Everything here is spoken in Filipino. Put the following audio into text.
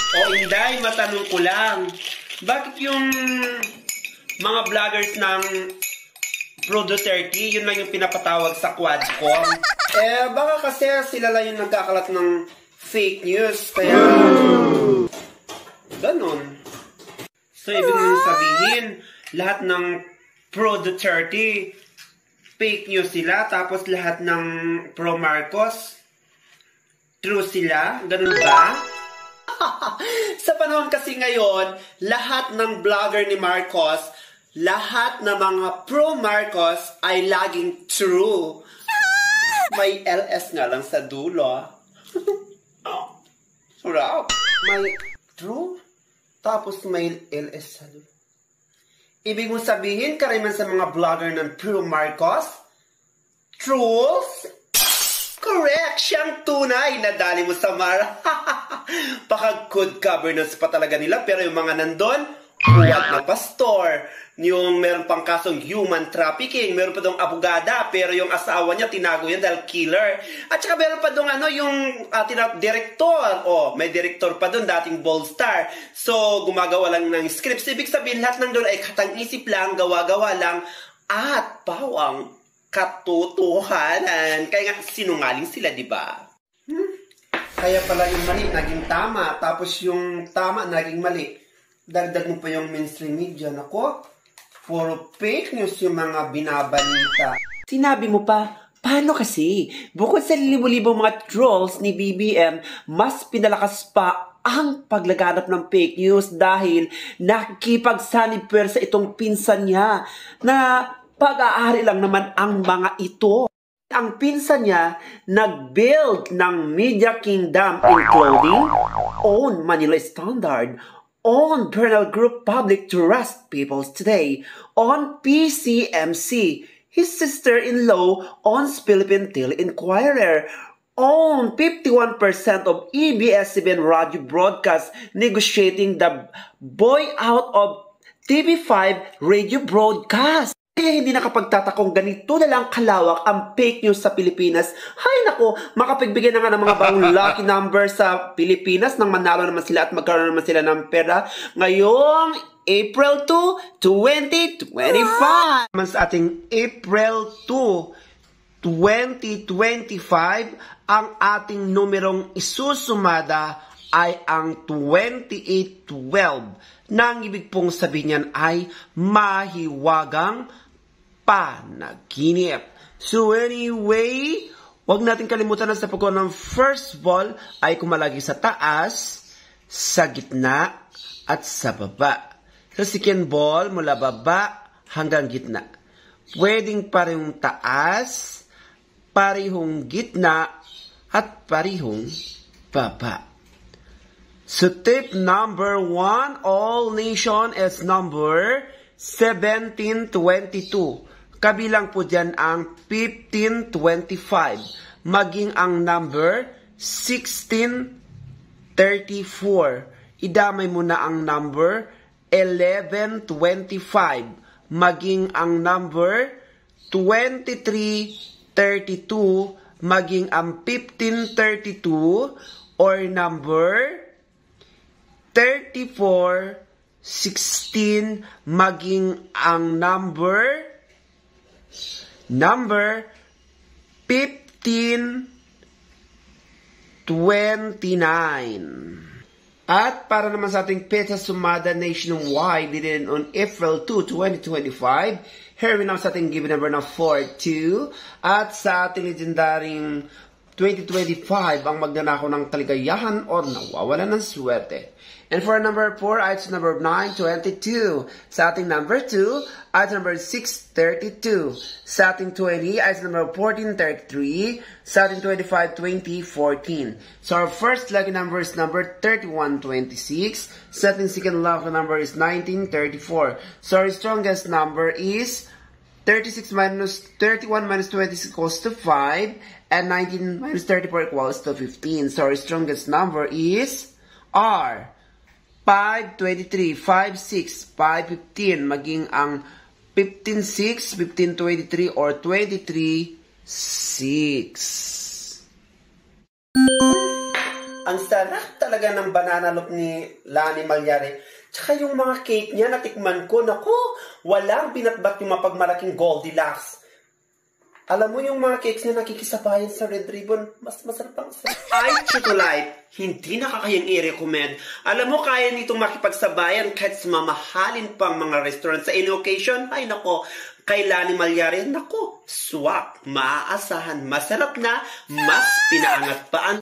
O Inday, matanong ko lang. Bakit yung mga vloggers ng Pro Duterte, yun lang yung pinapatawag sa Quadcom? Baka kasi sila lang yung nagkakalat ng fake news. Kaya, ganun. So, ibig nyo sabihin, lahat ng Pro Duterte, fake news sila. Tapos lahat ng Pro Marcos, true sila? Ganun ba? Sa panahon kasi ngayon, lahat ng vlogger ni Marcos, lahat ng mga pro Marcos ay laging true. May LS nga lang sa dulo. Sarap. May true, tapos may LS sa dulo. Ibig mong sabihin, karamihan sa mga vlogger ng pro Marcos, truth? Correct! Siyang tunay na dali mo sa Mara. Paka-good governance pa talaga nila. Pero yung mga nandun, huwag na pastor. Yung meron pang kasong human trafficking. Meron pa dong abogada. Pero yung asawa niya, tinago yan dahil killer. At saka meron pa dong yung director. May director pa dun, dating Bold Star. So, gumagawa lang ng scripts. Ibig sabihin, lahat ng doon ay katang-isip lang, gawa-gawa lang, at pawang katotohanan. Kaya nga sinungaling sila, di ba? Kaya pala yung mali naging tama, tapos yung tama naging mali. Dagdag mo pa yung mainstream media. Nako, puro fake news yung mga binabalita. Sinabi mo pa, paano kasi? Bukod sa libo-libong mga trolls ni BBM, mas pinalakas pa ang paglaganap ng fake news dahil nakikipagsanib-pwersa itong pinsan niya na pag-aari lang naman ang mga ito. Ang pinsan niya nag-build ng Media Kingdom in clothing, own Manila Standard, own Bernal Group Public Trust Peoples Today, on PCMC, his sister-in-law owns Philippine Tele-Inquirer, own 51% of ABS-CBN radio broadcast, negotiating the boy out of TV5 radio broadcast. Kaya hindi nakapagtatakong ganito na lang kalawak ang fake news sa Pilipinas. Hay nako, makapagbigay na nga ng mga bagong lucky number sa Pilipinas nang manalo naman sila at magkaroon naman sila ng pera ngayong April 2, 2025. Sa ating April 2, 2025, ang ating numerong isusumada ay ang 2812. Nang ibig pong sabihin niyan ay mahiwagang panaginip. So anyway, wag natin kalimutan na sa pagkuha ng first ball ay kumalagi sa taas, sa gitna, at sa baba. Sa second ball, mula baba hanggang gitna. Pwedeng parehong taas, parehong gitna, at parehong baba. So tip number 1, all nation is number 1722. Kabilang po dyan ang 1525. Maging ang number 1634. Idamay mo na ang number 1125. Maging ang number 2332. Maging ang 1532 or number 3416 maging ang number 1529. At para naman sa ating pizza sumada nationwide din on April 2, 2025, here we now sa ating given number na 42 at sa ating legendaring 2025 ang magnanakaw ng kaligayahan o nawawalan ng swerte. And for number 4, it's number 922. Sa ating number 2, it's number 632. Sa ating 20, it's number 1433. Sa ating 25, 2014. So our first lucky number is number 3126. Sa ating second lucky number is 1934. So our strongest number is 36 minus 31 minus 26 equals to 5. And 19 minus 34 equals to 15. So our strongest number is R. 523, 56, 515, maging ang 15-6, 15-23, or 23-6. Ang sarap talaga ng banana loaf ni Lani Malyari. Tsaka yung mga cake niya, natikman ko, naku, walang binatbat yung mapagmalaking Goldilocks. Alam mo yung mga cakes na nakikisabayan sa Red Ribbon, mas masarap ang sarap. Ay, chocolate, hindi nakakayang i-recommend. Alam mo, kaya nitong makipagsabayan kahit sa mamahalin pang mga restaurant sa any occasion. Ay, nako, kay Lani Malyari, nako, swak, maaasahan, masarap na, mas pinaangat pa ang